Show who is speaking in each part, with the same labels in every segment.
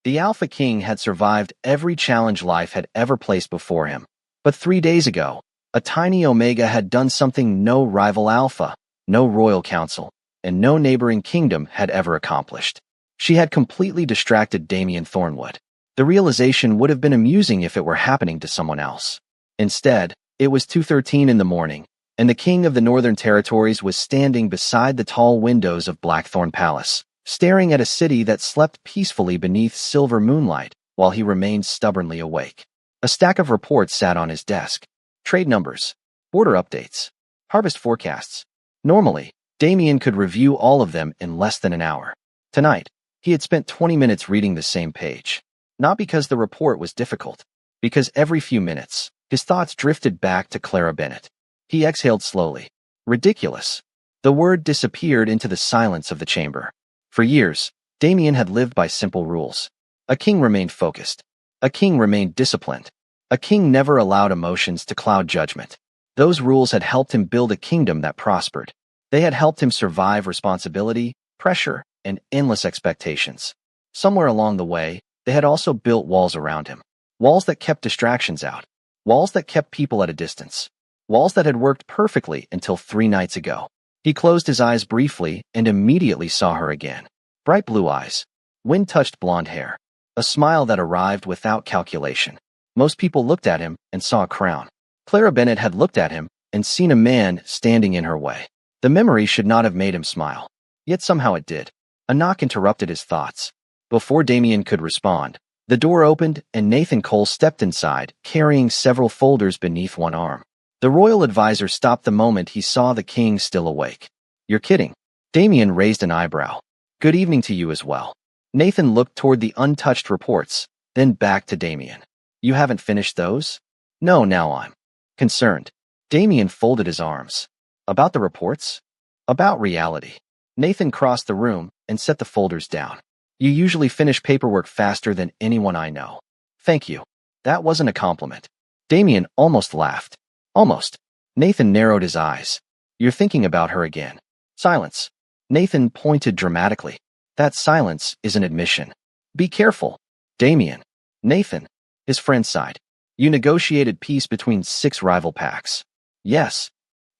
Speaker 1: The Alpha King had survived every challenge life had ever placed before him. But 3 days ago, a tiny Omega had done something no rival Alpha, no royal council, and no neighboring kingdom had ever accomplished. She had completely distracted Damien Thornwood. The realization would have been amusing if it were happening to someone else. Instead, it was 2:13 in the morning, and the king of the Northern Territories was standing beside the tall windows of Blackthorn Palace, staring at a city that slept peacefully beneath silver moonlight while he remained stubbornly awake. A stack of reports sat on his desk. Trade numbers, border updates, harvest forecasts. Normally, Damien could review all of them in less than an hour. Tonight, he had spent 20 minutes reading the same page. Not because the report was difficult, because every few minutes, his thoughts drifted back to Clara Bennett. He exhaled slowly. Ridiculous. The word disappeared into the silence of the chamber. For years, Damien had lived by simple rules. A king remained focused. A king remained disciplined. A king never allowed emotions to cloud judgment. Those rules had helped him build a kingdom that prospered. They had helped him survive responsibility, pressure, and endless expectations. Somewhere along the way, they had also built walls around him. Walls that kept distractions out. Walls that kept people at a distance. Walls that had worked perfectly until 3 nights ago. He closed his eyes briefly and immediately saw her again. Bright blue eyes. Wind-touched blonde hair. A smile that arrived without calculation. Most people looked at him and saw a crown. Clara Bennett had looked at him and seen a man standing in her way. The memory should not have made him smile. Yet somehow it did. A knock interrupted his thoughts. Before Damien could respond, the door opened and Nathan Cole stepped inside, carrying several folders beneath one arm. The royal advisor stopped the moment he saw the king still awake. You're kidding. Damien raised an eyebrow. Good evening to you as well. Nathan looked toward the untouched reports, then back to Damien. You haven't finished those? No, now I'm concerned. Damien folded his arms. About the reports? About reality. Nathan crossed the room and set the folders down. You usually finish paperwork faster than anyone I know. Thank you. That wasn't a compliment. Damien almost laughed. Almost. Nathan narrowed his eyes. You're thinking about her again. Silence. Nathan pointed dramatically. That silence is an admission. Be careful. Damien. Nathan. His friend sighed. You negotiated peace between 6 rival packs. Yes.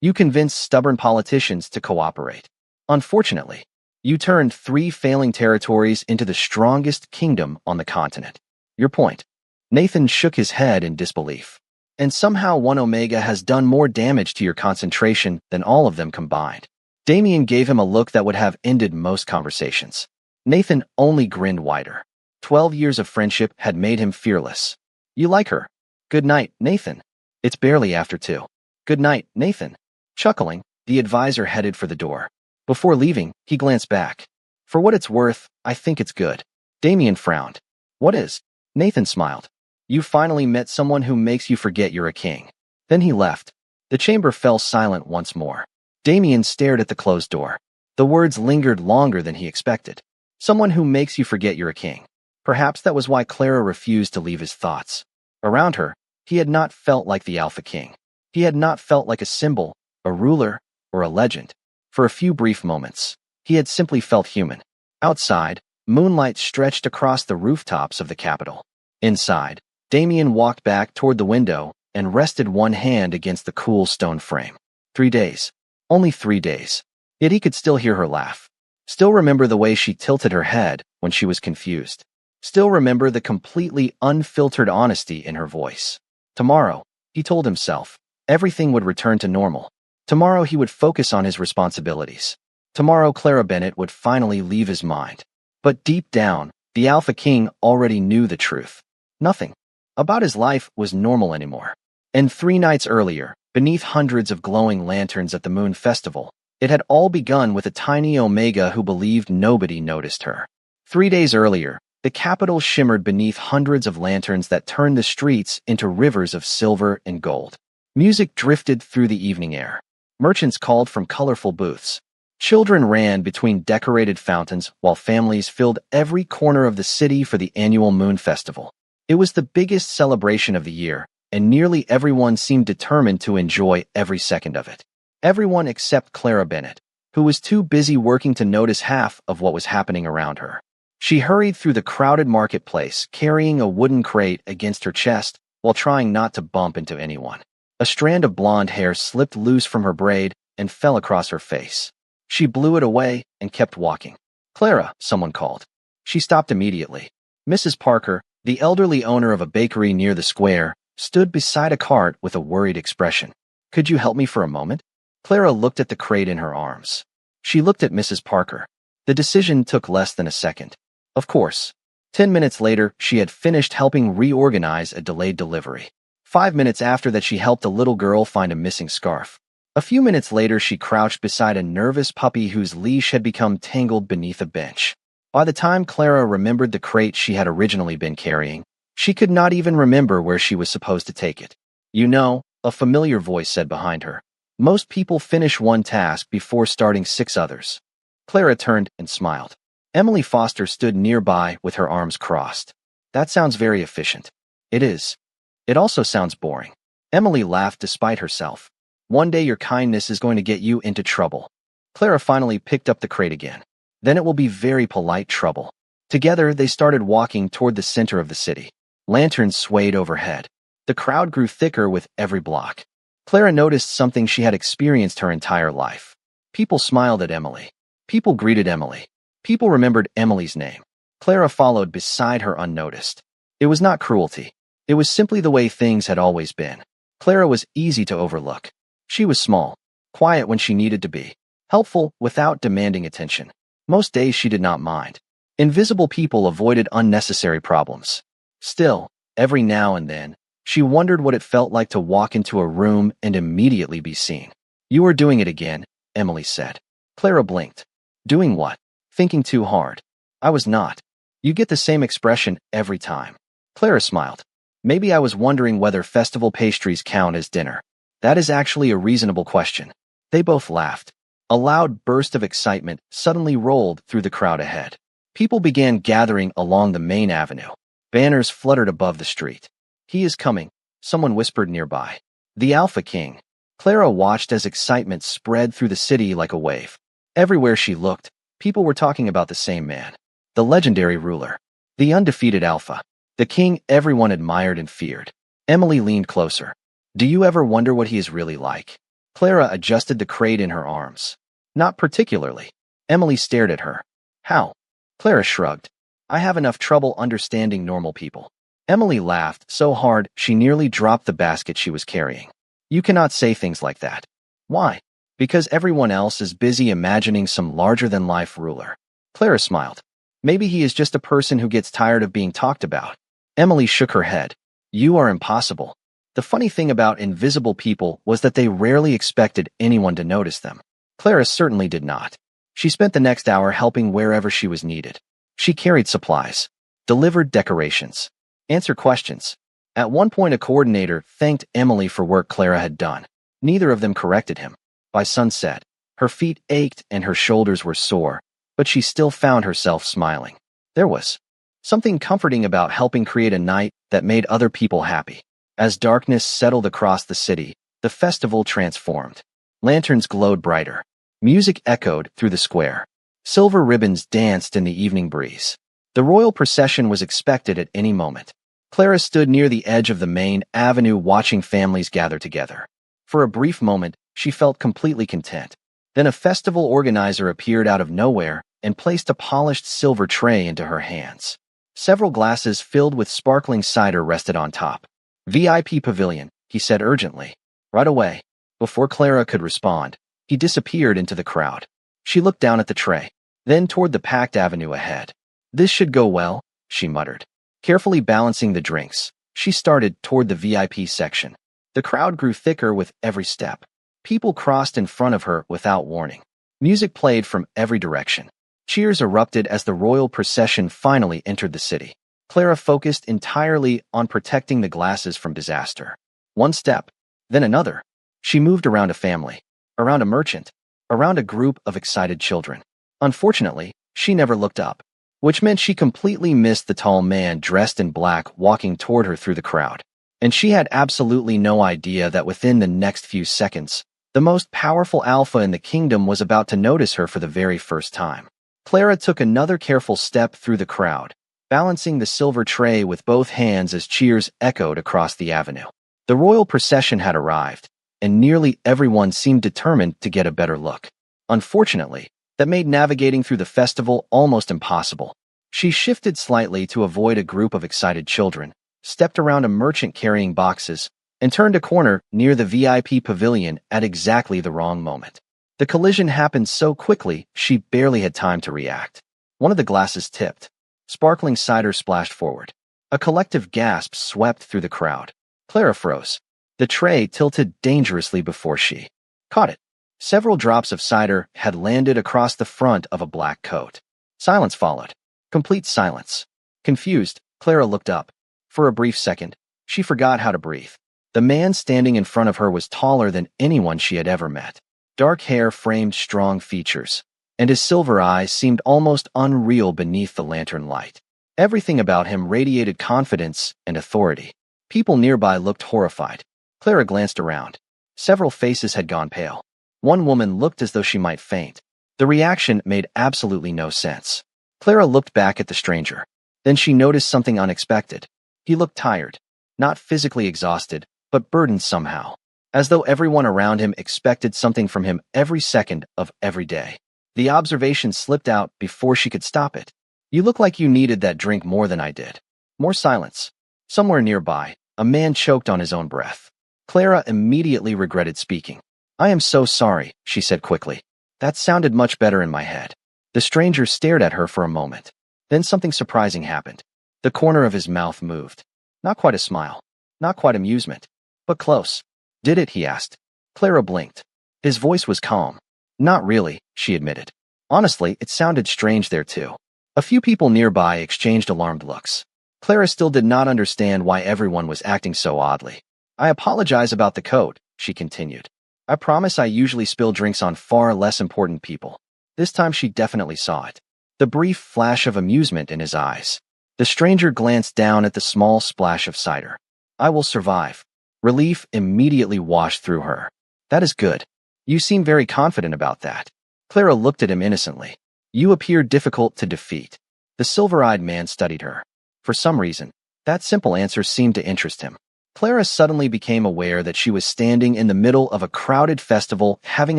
Speaker 1: You convinced stubborn politicians to cooperate. Unfortunately, you turned 3 failing territories into the strongest kingdom on the continent. Your point. Nathan shook his head in disbelief. And somehow one Omega has done more damage to your concentration than all of them combined. Damien gave him a look that would have ended most conversations. Nathan only grinned wider. 12 years of friendship had made him fearless. You like her. Good night, Nathan. It's barely after 2. Good night, Nathan. Chuckling, the advisor headed for the door. Before leaving, he glanced back. For what it's worth, I think it's good. Damien frowned. What is? Nathan smiled. You finally met someone who makes you forget you're a king. Then he left. The chamber fell silent once more. Damien stared at the closed door. The words lingered longer than he expected. Someone who makes you forget you're a king. Perhaps that was why Clara refused to leave his thoughts. Around her, he had not felt like the Alpha King. He had not felt like a symbol, a ruler, or a legend. For a few brief moments, he had simply felt human. Outside, moonlight stretched across the rooftops of the capital. Inside, Damien walked back toward the window and rested one hand against the cool stone frame. 3 days. Only 3 days. Yet he could still hear her laugh. Still remember the way she tilted her head when she was confused. Still remember the completely unfiltered honesty in her voice. Tomorrow, he told himself, everything would return to normal. Tomorrow he would focus on his responsibilities. Tomorrow Clara Bennett would finally leave his mind. But deep down, the Alpha King already knew the truth. Nothing about his life was normal anymore. And 3 nights earlier, beneath hundreds of glowing lanterns at the Moon Festival, it had all begun with a tiny Omega who believed nobody noticed her. 3 days earlier, the capital shimmered beneath hundreds of lanterns that turned the streets into rivers of silver and gold. Music drifted through the evening air. Merchants called from colorful booths. Children ran between decorated fountains while families filled every corner of the city for the annual Moon Festival. It was the biggest celebration of the year, and nearly everyone seemed determined to enjoy every second of it. Everyone except Clara Bennett, who was too busy working to notice half of what was happening around her. She hurried through the crowded marketplace, carrying a wooden crate against her chest while trying not to bump into anyone. A strand of blonde hair slipped loose from her braid and fell across her face. She blew it away and kept walking. "Clara," someone called. She stopped immediately. Mrs. Parker, the elderly owner of a bakery near the square, stood beside a cart with a worried expression. "Could you help me for a moment?" Clara looked at the crate in her arms. She looked at Mrs. Parker. The decision took less than a second. Of course. 10 minutes later, she had finished helping reorganize a delayed delivery. 5 minutes after that, she helped a little girl find a missing scarf. A few minutes later, she crouched beside a nervous puppy whose leash had become tangled beneath a bench. By the time Clara remembered the crate she had originally been carrying, she could not even remember where she was supposed to take it. "You know," a familiar voice said behind her, "most people finish one task before starting 6 others." Clara turned and smiled. Emily Foster stood nearby with her arms crossed. "That sounds very efficient." "It is. It also sounds boring." Emily laughed despite herself. "One day your kindness is going to get you into trouble." Clara finally picked up the crate again. "Then it will be very polite trouble." Together, they started walking toward the center of the city. Lanterns swayed overhead. The crowd grew thicker with every block. Clara noticed something she had experienced her entire life. People smiled at Emily. People greeted Emily. People remembered Emily's name. Clara followed beside her unnoticed. It was not cruelty. It was simply the way things had always been. Clara was easy to overlook. She was small, quiet when she needed to be, helpful without demanding attention. Most days she did not mind. Invisible people avoided unnecessary problems. Still, every now and then, she wondered what it felt like to walk into a room and immediately be seen. "You are doing it again," Emily said. Clara blinked. "Doing what?" "Thinking too hard." "I was not." "You get the same expression every time." Clara smiled. "Maybe I was wondering whether festival pastries count as dinner." "That is actually a reasonable question." They both laughed. A loud burst of excitement suddenly rolled through the crowd ahead. People began gathering along the main avenue. Banners fluttered above the street. "He is coming," someone whispered nearby. "The Alpha King." Clara watched as excitement spread through the city like a wave. Everywhere she looked, people were talking about the same man. The legendary ruler. The undefeated Alpha. The king everyone admired and feared. Emily leaned closer. "Do you ever wonder what he is really like?" Clara adjusted the crate in her arms. "Not particularly." Emily stared at her. "How?" Clara shrugged. "I have enough trouble understanding normal people." Emily laughed so hard she nearly dropped the basket she was carrying. "You cannot say things like that." "Why?" "Because everyone else is busy imagining some larger-than-life ruler." Clara smiled. "Maybe he is just a person who gets tired of being talked about." Emily shook her head. "You are impossible." The funny thing about invisible people was that they rarely expected anyone to notice them. Clara certainly did not. She spent the next hour helping wherever she was needed. She carried supplies, delivered decorations, answered questions. At one point, a coordinator thanked Emily for work Clara had done. Neither of them corrected him. By sunset, her feet ached and her shoulders were sore, but she still found herself smiling. There was something comforting about helping create a night that made other people happy. As darkness settled across the city, the festival transformed. Lanterns glowed brighter. Music echoed through the square. Silver ribbons danced in the evening breeze. The royal procession was expected at any moment. Clara stood near the edge of the main avenue watching families gather together. For a brief moment, she felt completely content. Then a festival organizer appeared out of nowhere and placed a polished silver tray into her hands. Several glasses filled with sparkling cider rested on top. "VIP pavilion," he said urgently. Right away, before Clara could respond, he disappeared into the crowd. She looked down at the tray, then toward the packed avenue ahead. "This should go well," she muttered. Carefully balancing the drinks, she started toward the VIP section. The crowd grew thicker with every step. People crossed in front of her without warning. Music played from every direction. Cheers erupted as the royal procession finally entered the city. Clara focused entirely on protecting the glasses from disaster. One step, then another. She moved around a family, around a merchant, around a group of excited children. Unfortunately, she never looked up, which meant she completely missed the tall man dressed in black walking toward her through the crowd. And she had absolutely no idea that within the next few seconds, the most powerful alpha in the kingdom was about to notice her for the very first time. Clara took another careful step through the crowd, balancing the silver tray with both hands as cheers echoed across the avenue. The royal procession had arrived, and nearly everyone seemed determined to get a better look. Unfortunately, that made navigating through the festival almost impossible. She shifted slightly to avoid a group of excited children, stepped around a merchant carrying boxes, and turned a corner near the VIP pavilion at exactly the wrong moment. The collision happened so quickly she barely had time to react. One of the glasses tipped. Sparkling cider splashed forward. A collective gasp swept through the crowd. Clara froze. The tray tilted dangerously before she caught it. Several drops of cider had landed across the front of a black coat. Silence followed. Complete silence. Confused, Clara looked up. For a brief second, she forgot how to breathe. The man standing in front of her was taller than anyone she had ever met. Dark hair framed strong features, and his silver eyes seemed almost unreal beneath the lantern light. Everything about him radiated confidence and authority. People nearby looked horrified. Clara glanced around. Several faces had gone pale. One woman looked as though she might faint. The reaction made absolutely no sense. Clara looked back at the stranger. Then she noticed something unexpected. He looked tired, not physically exhausted, but burdened somehow, as though everyone around him expected something from him every second of every day. The observation slipped out before she could stop it. You look like you needed that drink more than I did. More silence. Somewhere nearby, a man choked on his own breath. Clara immediately regretted speaking. I am so sorry, she said quickly. That sounded much better in my head. The stranger stared at her for a moment. Then something surprising happened. The corner of his mouth moved. Not quite a smile. Not quite amusement. But close. Did it? He asked. Clara blinked. His voice was calm. Not really, she admitted. Honestly, it sounded strange there too. A few people nearby exchanged alarmed looks. Clara still did not understand why everyone was acting so oddly. I apologize about the coat, she continued. I promise I usually spill drinks on far less important people. This time she definitely saw it. The brief flash of amusement in his eyes. The stranger glanced down at the small splash of cider. I will survive. Relief immediately washed through her. That is good. You seem very confident about that. Clara looked at him innocently. You appear difficult to defeat. The silver-eyed man studied her. For some reason, that simple answer seemed to interest him. Clara suddenly became aware that she was standing in the middle of a crowded festival having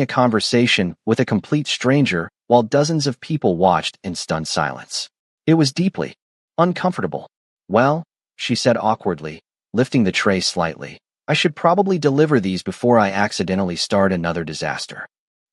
Speaker 1: a conversation with a complete stranger while dozens of people watched in stunned silence. It was deeply uncomfortable. Well, she said awkwardly, lifting the tray slightly. I should probably deliver these before I accidentally start another disaster.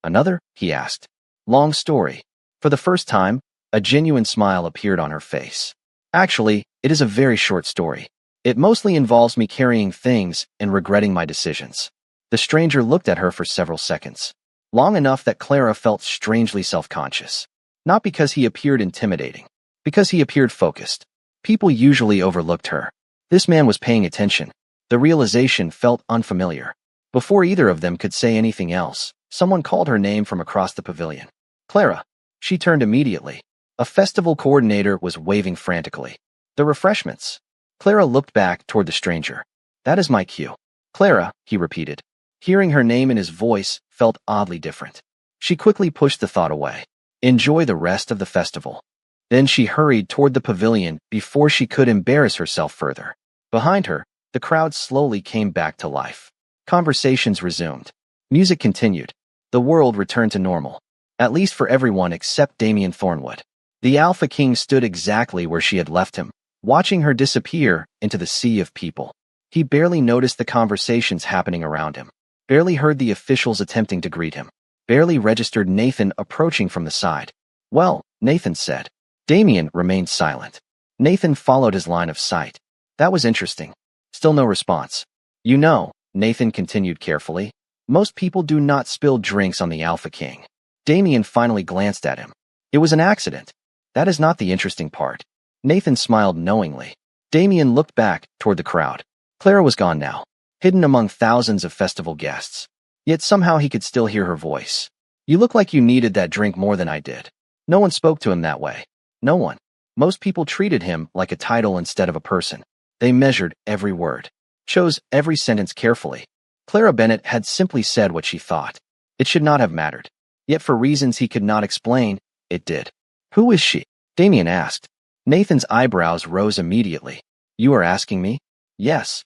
Speaker 1: Another? He asked. Long story. For the first time, a genuine smile appeared on her face. Actually, it is a very short story. It mostly involves me carrying things and regretting my decisions. The stranger looked at her for several seconds. Long enough that Clara felt strangely self-conscious. Not because he appeared intimidating. Because he appeared focused. People usually overlooked her. This man was paying attention. The realization felt unfamiliar. Before either of them could say anything else, someone called her name from across the pavilion. Clara. She turned immediately. A festival coordinator was waving frantically. The refreshments. Clara looked back toward the stranger. That is my cue. Clara, he repeated. Hearing her name in his voice felt oddly different. She quickly pushed the thought away. Enjoy the rest of the festival. Then she hurried toward the pavilion before she could embarrass herself further. Behind her, the crowd slowly came back to life. Conversations resumed. Music continued. The world returned to normal. At least for everyone except Damien Thornwood. The Alpha King stood exactly where she had left him, watching her disappear into the sea of people. He barely noticed the conversations happening around him. Barely heard the officials attempting to greet him. Barely registered Nathan approaching from the side. Well, Nathan said. Damien remained silent. Nathan followed his line of sight. That was interesting. Still no response. You know, Nathan continued carefully, most people do not spill drinks on the Alpha King. Damien finally glanced at him. It was an accident. That is not the interesting part. Nathan smiled knowingly. Damien looked back toward the crowd. Clara was gone now, hidden among thousands of festival guests. Yet somehow he could still hear her voice. You look like you needed that drink more than I did. No one spoke to him that way. No one. Most people treated him like a title instead of a person. They measured every word, chose every sentence carefully. Clara Bennett had simply said what she thought. It should not have mattered. Yet for reasons he could not explain, it did. Who is she? Damien asked. Nathan's eyebrows rose immediately. You are asking me? Yes.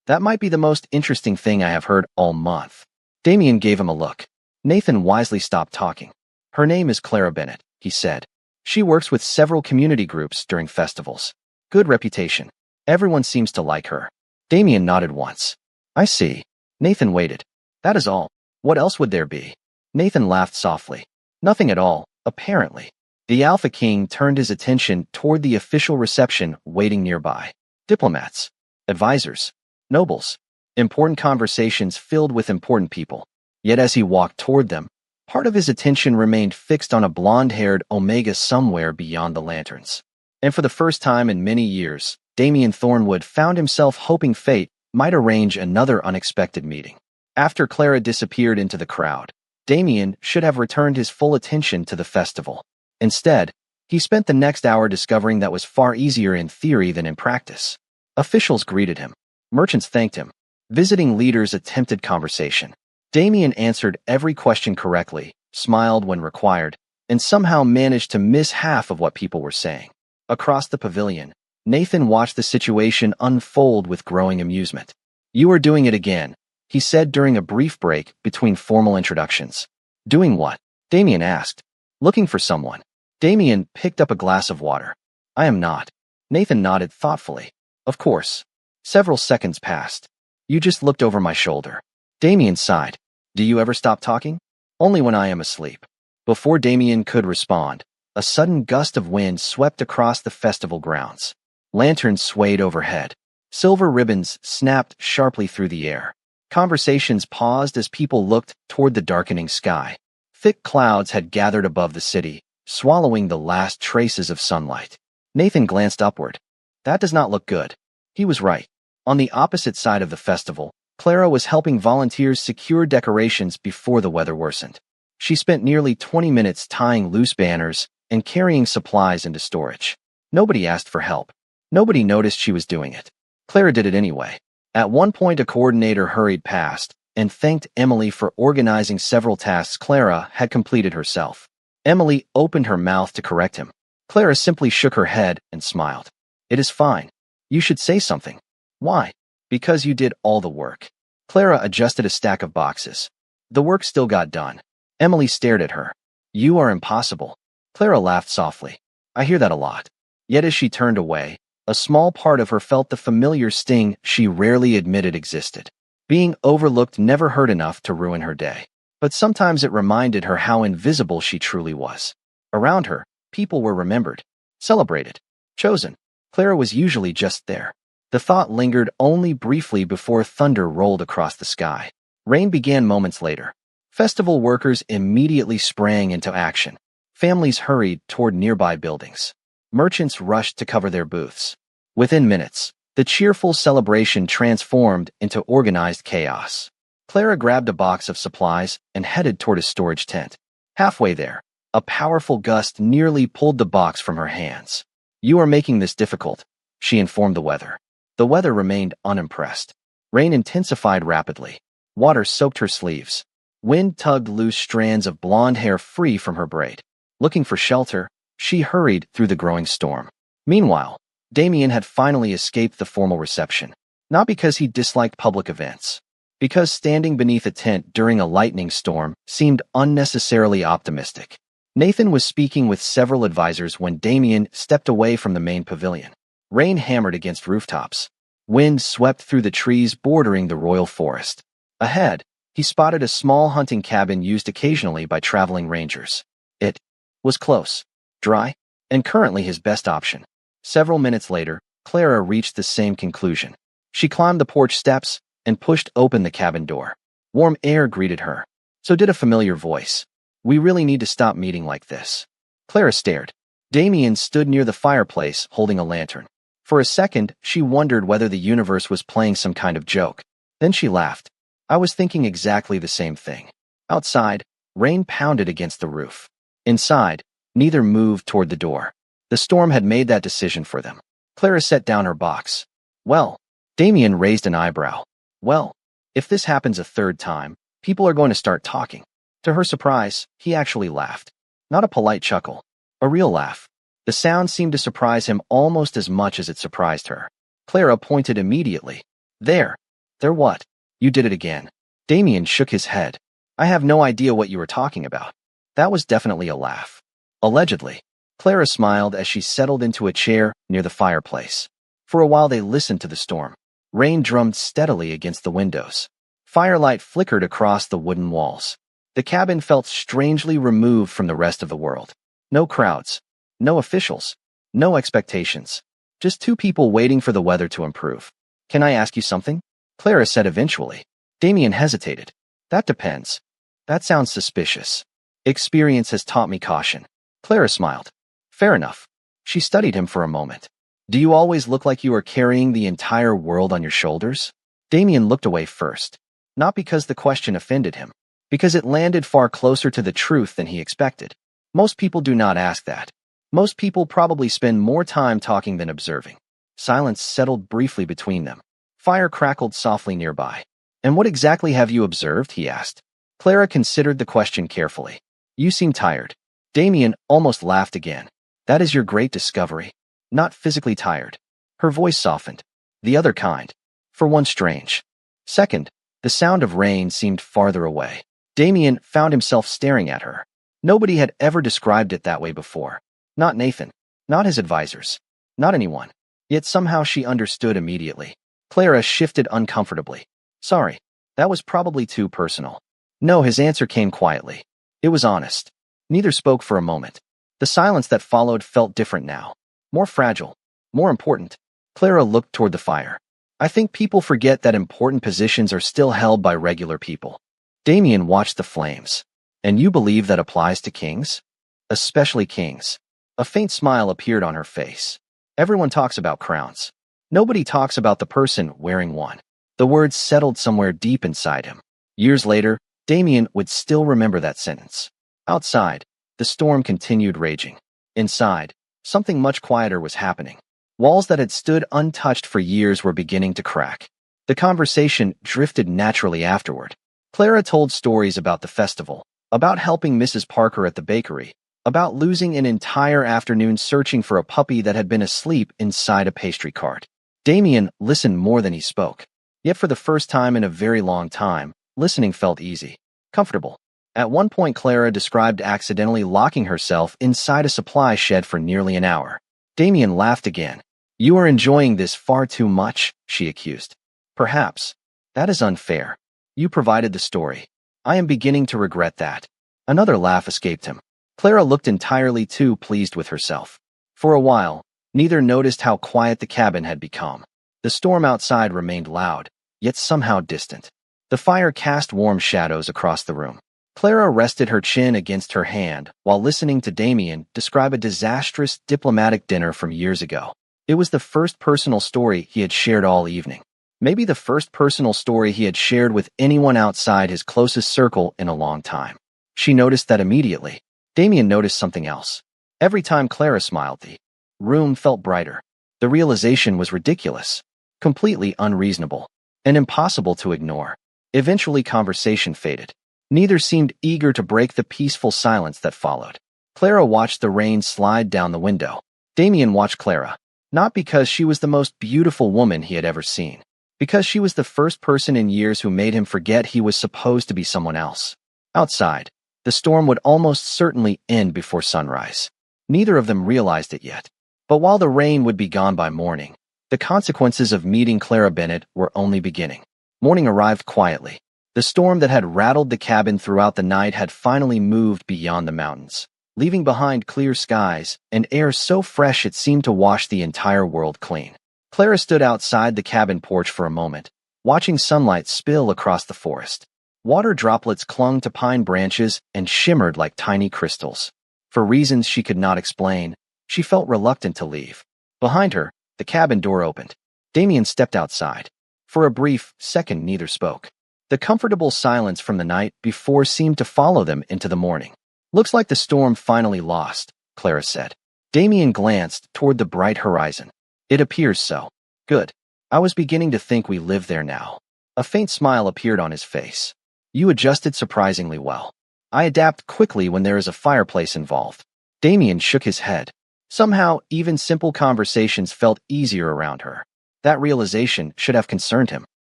Speaker 1: That might be the most interesting thing I have heard all month. Damien gave him a look. Nathan wisely stopped talking. Her name is Clara Bennett, he said. She works with several community groups during festivals. Good reputation. Everyone seems to like her. Damien nodded once. I see. Nathan waited. That is all. What else would there be? Nathan laughed softly. Nothing at all, apparently. The Alpha King turned his attention toward the official reception waiting nearby. Diplomats, advisors, nobles, important conversations filled with important people. Yet as he walked toward them, part of his attention remained fixed on a blonde-haired Omega somewhere beyond the lanterns. And for the first time in many years, Damien Thornwood found himself hoping fate might arrange another unexpected meeting. After Clara disappeared into the crowd, Damien should have returned his full attention to the festival. Instead, he spent the next hour discovering that was far easier in theory than in practice. Officials greeted him. Merchants thanked him. Visiting leaders attempted conversation. Damien answered every question correctly, smiled when required, and somehow managed to miss half of what people were saying. Across the pavilion, Nathan watched the situation unfold with growing amusement. You are doing it again, he said during a brief break between formal introductions. Doing what? Damien asked. Looking for someone. Damien picked up a glass of water. I am not. Nathan nodded thoughtfully. Of course. Several seconds passed. You just looked over my shoulder. Damien sighed. Do you ever stop talking? Only when I am asleep. Before Damien could respond, a sudden gust of wind swept across the festival grounds. Lanterns swayed overhead. Silver ribbons snapped sharply through the air. Conversations paused as people looked toward the darkening sky. Thick clouds had gathered above the city, swallowing the last traces of sunlight. Nathan glanced upward. That does not look good. He was right. On the opposite side of the festival, Clara was helping volunteers secure decorations before the weather worsened. She spent nearly 20 minutes tying loose banners and carrying supplies into storage. Nobody asked for help. Nobody noticed she was doing it. Clara did it anyway. At one point, a coordinator hurried past and thanked Emily for organizing several tasks Clara had completed herself. Emily opened her mouth to correct him. Clara simply shook her head and smiled. It is fine. You should say something. Why? Because you did all the work. Clara adjusted a stack of boxes. The work still got done. Emily stared at her. You are impossible. Clara laughed softly. I hear that a lot. Yet as she turned away, a small part of her felt the familiar sting she rarely admitted existed. Being overlooked never hurt enough to ruin her day. But sometimes it reminded her how invisible she truly was. Around her, people were remembered, celebrated, chosen. Clara was usually just there. The thought lingered only briefly before thunder rolled across the sky. Rain began moments later. Festival workers immediately sprang into action. Families hurried toward nearby buildings. Merchants rushed to cover their booths. Within minutes, the cheerful celebration transformed into organized chaos. Clara grabbed a box of supplies and headed toward a storage tent. Halfway there, a powerful gust nearly pulled the box from her hands. You are making this difficult, she informed the weather. The weather remained unimpressed. Rain intensified rapidly. Water soaked her sleeves. Wind tugged loose strands of blonde hair free from her braid. Looking for shelter, she hurried through the growing storm. Meanwhile, Damien had finally escaped the formal reception. Not because he disliked public events. Because standing beneath a tent during a lightning storm seemed unnecessarily optimistic. Nathan was speaking with several advisors when Damien stepped away from the main pavilion. Rain hammered against rooftops. Wind swept through the trees bordering the royal forest. Ahead, he spotted a small hunting cabin used occasionally by traveling rangers. It was close, dry, and currently his best option. Several minutes later, Clara reached the same conclusion. She climbed the porch steps and pushed open the cabin door. Warm air greeted her. So did a familiar voice. We really need to stop meeting like this. Clara stared. Damien stood near the fireplace holding a lantern. For a second, she wondered whether the universe was playing some kind of joke. Then she laughed. I was thinking exactly the same thing. Outside, rain pounded against the roof. Inside, neither moved toward the door. The storm had made that decision for them. Clara set down her box. Well, Damien raised an eyebrow. Well, if this happens a third time, people are going to start talking. To her surprise, he actually laughed. Not a polite chuckle. A real laugh. The sound seemed to surprise him almost as much as it surprised her. Clara pointed immediately. There. There what? You did it again. Damien shook his head. I have no idea what you were talking about. That was definitely a laugh. Allegedly. Clara smiled as she settled into a chair near the fireplace. For a while they listened to the storm. Rain drummed steadily against the windows. Firelight flickered across the wooden walls. The cabin felt strangely removed from the rest of the world. No crowds. No officials. No expectations. Just two people waiting for the weather to improve. Can I ask you something? Clara said eventually. Damien hesitated. That depends. That sounds suspicious. Experience has taught me caution. Clara smiled. Fair enough. She studied him for a moment. Do you always look like you are carrying the entire world on your shoulders? Damien looked away first. Not because the question offended him. Because it landed far closer to the truth than he expected. Most people do not ask that. Most people probably spend more time talking than observing. Silence settled briefly between them. Fire crackled softly nearby. And what exactly have you observed? He asked. Clara considered the question carefully. You seem tired. Damien almost laughed again. That is your great discovery. Not physically tired. Her voice softened. The other kind. For one, strange. Second, the sound of rain seemed farther away. Damien found himself staring at her. Nobody had ever described it that way before. Not Nathan. Not his advisors. Not anyone. Yet somehow she understood immediately. Clara shifted uncomfortably. Sorry. That was probably too personal. No, his answer came quietly. It was honest. Neither spoke for a moment. The silence that followed felt different now. More fragile. More important. Clara looked toward the fire. I think people forget that important positions are still held by regular people. Damien watched the flames. And you believe that applies to kings? Especially kings. A faint smile appeared on her face. Everyone talks about crowns. Nobody talks about the person wearing one. The words settled somewhere deep inside him. Years later, Damien would still remember that sentence. Outside, the storm continued raging. Inside, something much quieter was happening. Walls that had stood untouched for years were beginning to crack. The conversation drifted naturally afterward. Clara told stories about the festival, about helping Mrs. Parker at the bakery, about losing an entire afternoon searching for a puppy that had been asleep inside a pastry cart. Damien listened more than he spoke. Yet for the first time in a very long time, listening felt easy, comfortable. At one point, Clara described accidentally locking herself inside a supply shed for nearly an hour. Damien laughed again. You are enjoying this far too much, she accused. Perhaps. That is unfair. You provided the story. I am beginning to regret that. Another laugh escaped him. Clara looked entirely too pleased with herself. For a while, neither noticed how quiet the cabin had become. The storm outside remained loud, yet somehow distant. The fire cast warm shadows across the room. Clara rested her chin against her hand while listening to Damien describe a disastrous diplomatic dinner from years ago. It was the first personal story he had shared all evening. Maybe the first personal story he had shared with anyone outside his closest circle in a long time. She noticed that immediately. Damien noticed something else. Every time Clara smiled, the room felt brighter. The realization was ridiculous, completely unreasonable, and impossible to ignore. Eventually, conversation faded. Neither seemed eager to break the peaceful silence that followed. Clara watched the rain slide down the window. Damien watched Clara, not because she was the most beautiful woman he had ever seen, because she was the first person in years who made him forget he was supposed to be someone else. Outside, the storm would almost certainly end before sunrise. Neither of them realized it yet. But while the rain would be gone by morning, the consequences of meeting Clara Bennett were only beginning. Morning arrived quietly. The storm that had rattled the cabin throughout the night had finally moved beyond the mountains, leaving behind clear skies and air so fresh it seemed to wash the entire world clean. Clara stood outside the cabin porch for a moment, watching sunlight spill across the forest. Water droplets clung to pine branches and shimmered like tiny crystals. For reasons she could not explain, she felt reluctant to leave. Behind her, the cabin door opened. Damien stepped outside. For a brief second, neither spoke. The comfortable silence from the night before seemed to follow them into the morning. Looks like the storm finally lost, Clara said. Damien glanced toward the bright horizon. It appears so. Good. I was beginning to think we live there now. A faint smile appeared on his face. You adjusted surprisingly well. I adapt quickly when there is a fireplace involved. Damien shook his head. Somehow, even simple conversations felt easier around her. That realization should have concerned him.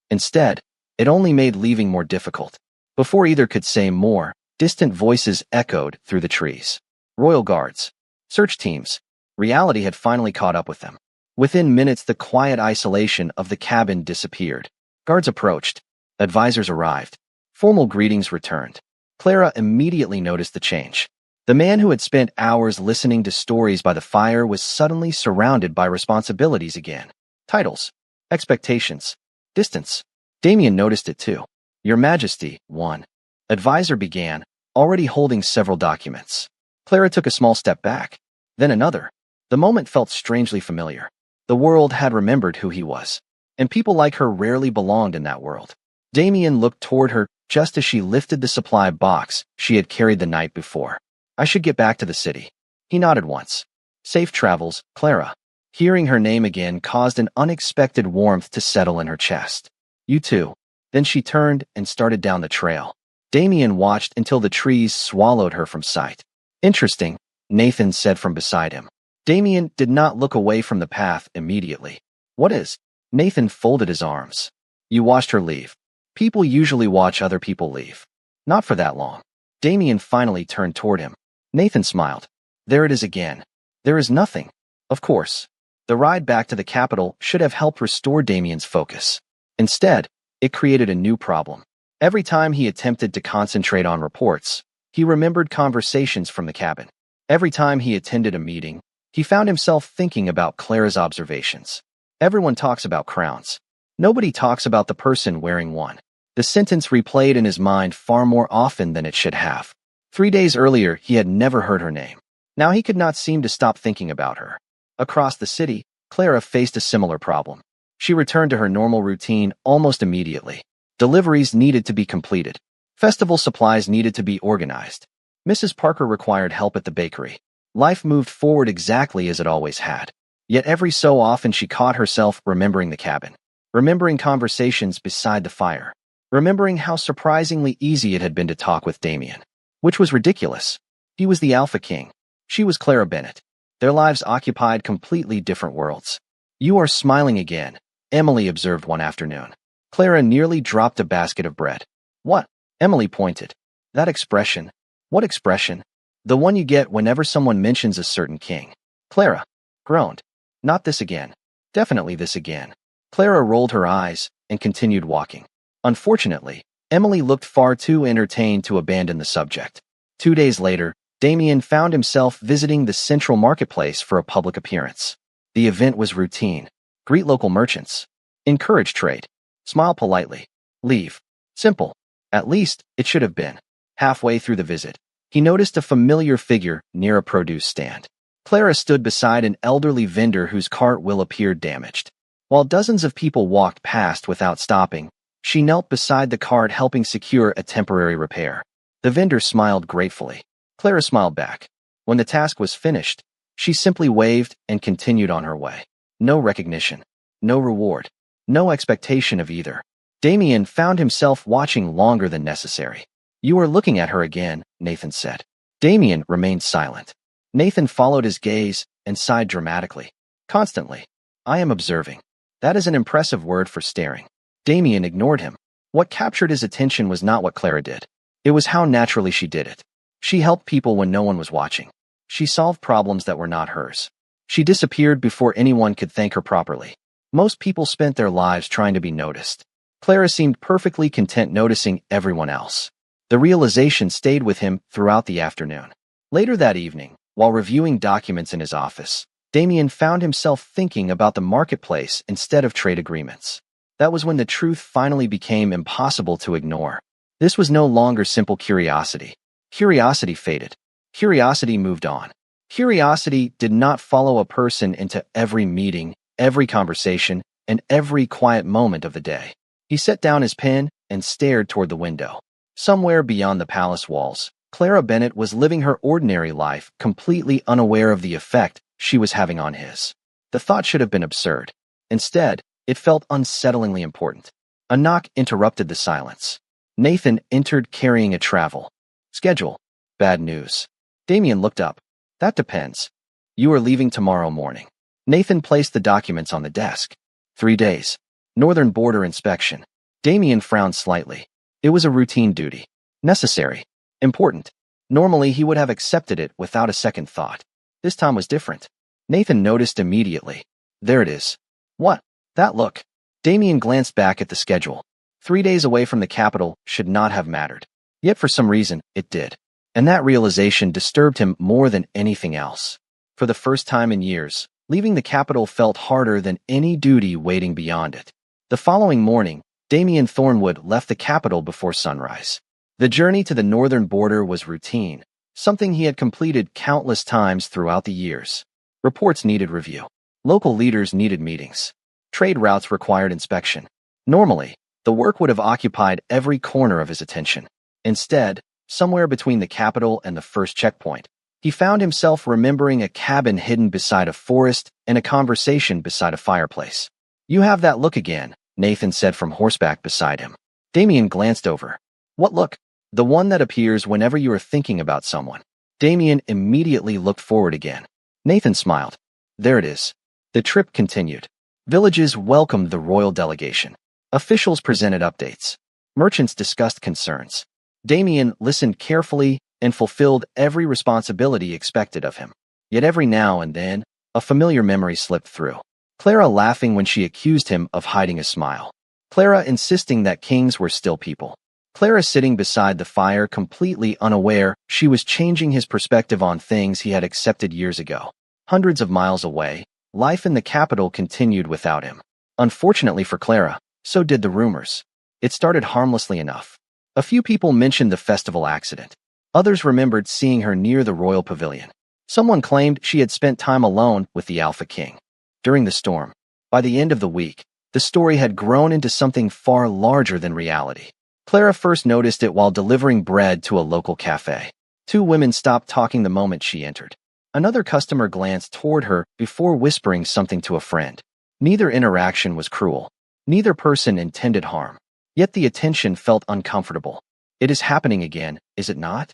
Speaker 1: Instead, it only made leaving more difficult. Before either could say more, distant voices echoed through the trees. Royal guards. Search teams. Reality had finally caught up with them. Within minutes, the quiet isolation of the cabin disappeared. Guards approached. Advisors arrived. Formal greetings returned. Clara immediately noticed the change. The man who had spent hours listening to stories by the fire was suddenly surrounded by responsibilities again. Titles. Expectations. Distance. Damien noticed it too. Your Majesty, one advisor began, already holding several documents. Clara took a small step back, then another. The moment felt strangely familiar. The world had remembered who he was, and people like her rarely belonged in that world. Damien looked toward her just as she lifted the supply box she had carried the night before. I should get back to the city. He nodded once. Safe travels, Clara. Hearing her name again caused an unexpected warmth to settle in her chest. You too. Then she turned and started down the trail. Damien watched until the trees swallowed her from sight. Interesting, Nathan said from beside him. Damien did not look away from the path immediately. What is? Nathan folded his arms. You watched her leave. People usually watch other people leave. Not for that long. Damien finally turned toward him. Nathan smiled. There it is again. There is nothing. Of course. The ride back to the capital should have helped restore Damien's focus. Instead, it created a new problem. Every time he attempted to concentrate on reports, he remembered conversations from the cabin. Every time he attended a meeting, he found himself thinking about Clara's observations. Everyone talks about crowns. Nobody talks about the person wearing one. The sentence replayed in his mind far more often than it should have. 3 days earlier, he had never heard her name. Now he could not seem to stop thinking about her. Across the city, Clara faced a similar problem. She returned to her normal routine almost immediately. Deliveries needed to be completed. Festival supplies needed to be organized. Mrs. Parker required help at the bakery. Life moved forward exactly as it always had. Yet every so often she caught herself remembering the cabin, remembering conversations beside the fire, remembering how surprisingly easy it had been to talk with Damien. Which was ridiculous. He was the Alpha King. She was Clara Bennett. Their lives occupied completely different worlds. You are smiling again, Emily observed one afternoon. Clara nearly dropped a basket of bread. What? Emily pointed. That expression. What expression? The one you get whenever someone mentions a certain king. Clara groaned. Not this again. Definitely this again. Clara rolled her eyes and continued walking. Unfortunately, Emily looked far too entertained to abandon the subject. 2 days later, Damien found himself visiting the central marketplace for a public appearance. The event was routine. Greet local merchants. Encourage trade. Smile politely. Leave. Simple. At least, it should have been. Halfway through the visit, he noticed a familiar figure near a produce stand. Clara stood beside an elderly vendor whose cart wheel appeared damaged. While dozens of people walked past without stopping, she knelt beside the cart helping secure a temporary repair. The vendor smiled gratefully. Clara smiled back. When the task was finished, she simply waved and continued on her way. No recognition. No reward. No expectation of either. Damien found himself watching longer than necessary. You are looking at her again, Nathan said. Damien remained silent. Nathan followed his gaze and sighed dramatically. Constantly. I am observing. That is an impressive word for staring. Damien ignored him. What captured his attention was not what Clara did. It was how naturally she did it. She helped people when no one was watching. She solved problems that were not hers. She disappeared before anyone could thank her properly. Most people spent their lives trying to be noticed. Clara seemed perfectly content noticing everyone else. The realization stayed with him throughout the afternoon. Later that evening, while reviewing documents in his office, Damien found himself thinking about the marketplace instead of trade agreements. That was when the truth finally became impossible to ignore. This was no longer simple curiosity. Curiosity faded. Curiosity moved on. Curiosity did not follow a person into every meeting, every conversation, and every quiet moment of the day. He set down his pen and stared toward the window. Somewhere beyond the palace walls, Clara Bennett was living her ordinary life, completely unaware of the effect she was having on his. The thought should have been absurd. Instead, it felt unsettlingly important. A knock interrupted the silence. Nathan entered carrying a travel schedule. Bad news. Damien looked up. That depends. You are leaving tomorrow morning. Nathan placed the documents on the desk. 3 days. Northern border inspection. Damien frowned slightly. It was a routine duty. Necessary. Important. Normally, he would have accepted it without a second thought. This time was different. Nathan noticed immediately. There it is. What? That look. Damien glanced back at the schedule. 3 days away from the capital should not have mattered. Yet for some reason, it did. And that realization disturbed him more than anything else. For the first time in years, leaving the capital felt harder than any duty waiting beyond it. The following morning, Damien Thornwood left the capital before sunrise. The journey to the northern border was routine, something he had completed countless times throughout the years. Reports needed review. Local leaders needed meetings. Trade routes required inspection. Normally, the work would have occupied every corner of his attention. Instead, somewhere between the capital and the first checkpoint, he found himself remembering a cabin hidden beside a forest and a conversation beside a fireplace. You have that look again, Nathan said from horseback beside him. Damien glanced over. What look? The one that appears whenever you are thinking about someone. Damien immediately looked forward again. Nathan smiled. There it is. The trip continued. Villages welcomed the royal delegation. Officials presented updates. Merchants discussed concerns. Damien listened carefully and fulfilled every responsibility expected of him. Yet every now and then, a familiar memory slipped through. Clara laughing when she accused him of hiding a smile. Clara insisting that kings were still people. Clara sitting beside the fire completely unaware she was changing his perspective on things he had accepted years ago. Hundreds of miles away, life in the capital continued without him. Unfortunately for Clara, so did the rumors. It started harmlessly enough. A few people mentioned the festival accident. Others remembered seeing her near the royal pavilion. Someone claimed she had spent time alone with the Alpha King. During the storm, by the end of the week, the story had grown into something far larger than reality. Clara first noticed it while delivering bread to a local cafe. 2 women stopped talking the moment she entered. Another customer glanced toward her before whispering something to a friend. Neither interaction was cruel. Neither person intended harm. Yet the attention felt uncomfortable. It is happening again, is it not?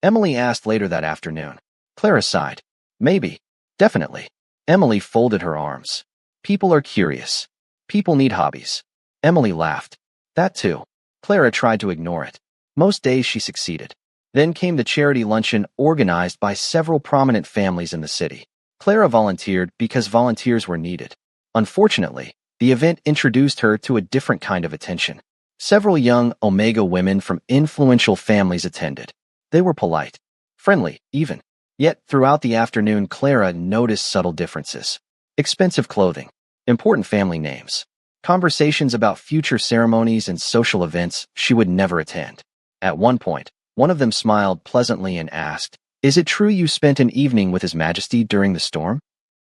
Speaker 1: Emily asked later that afternoon. Clara sighed. Maybe. Definitely. Emily folded her arms. People are curious. People need hobbies. Emily laughed. That too. Clara tried to ignore it. Most days she succeeded. Then came the charity luncheon organized by several prominent families in the city. Clara volunteered because volunteers were needed. Unfortunately, the event introduced her to a different kind of attention. Several young Omega women from influential families attended. They were polite, friendly, even. Yet, throughout the afternoon, Clara noticed subtle differences. Expensive clothing, important family names, conversations about future ceremonies and social events she would never attend. At one point, one of them smiled pleasantly and asked, "Is it true you spent an evening with His Majesty during the storm?"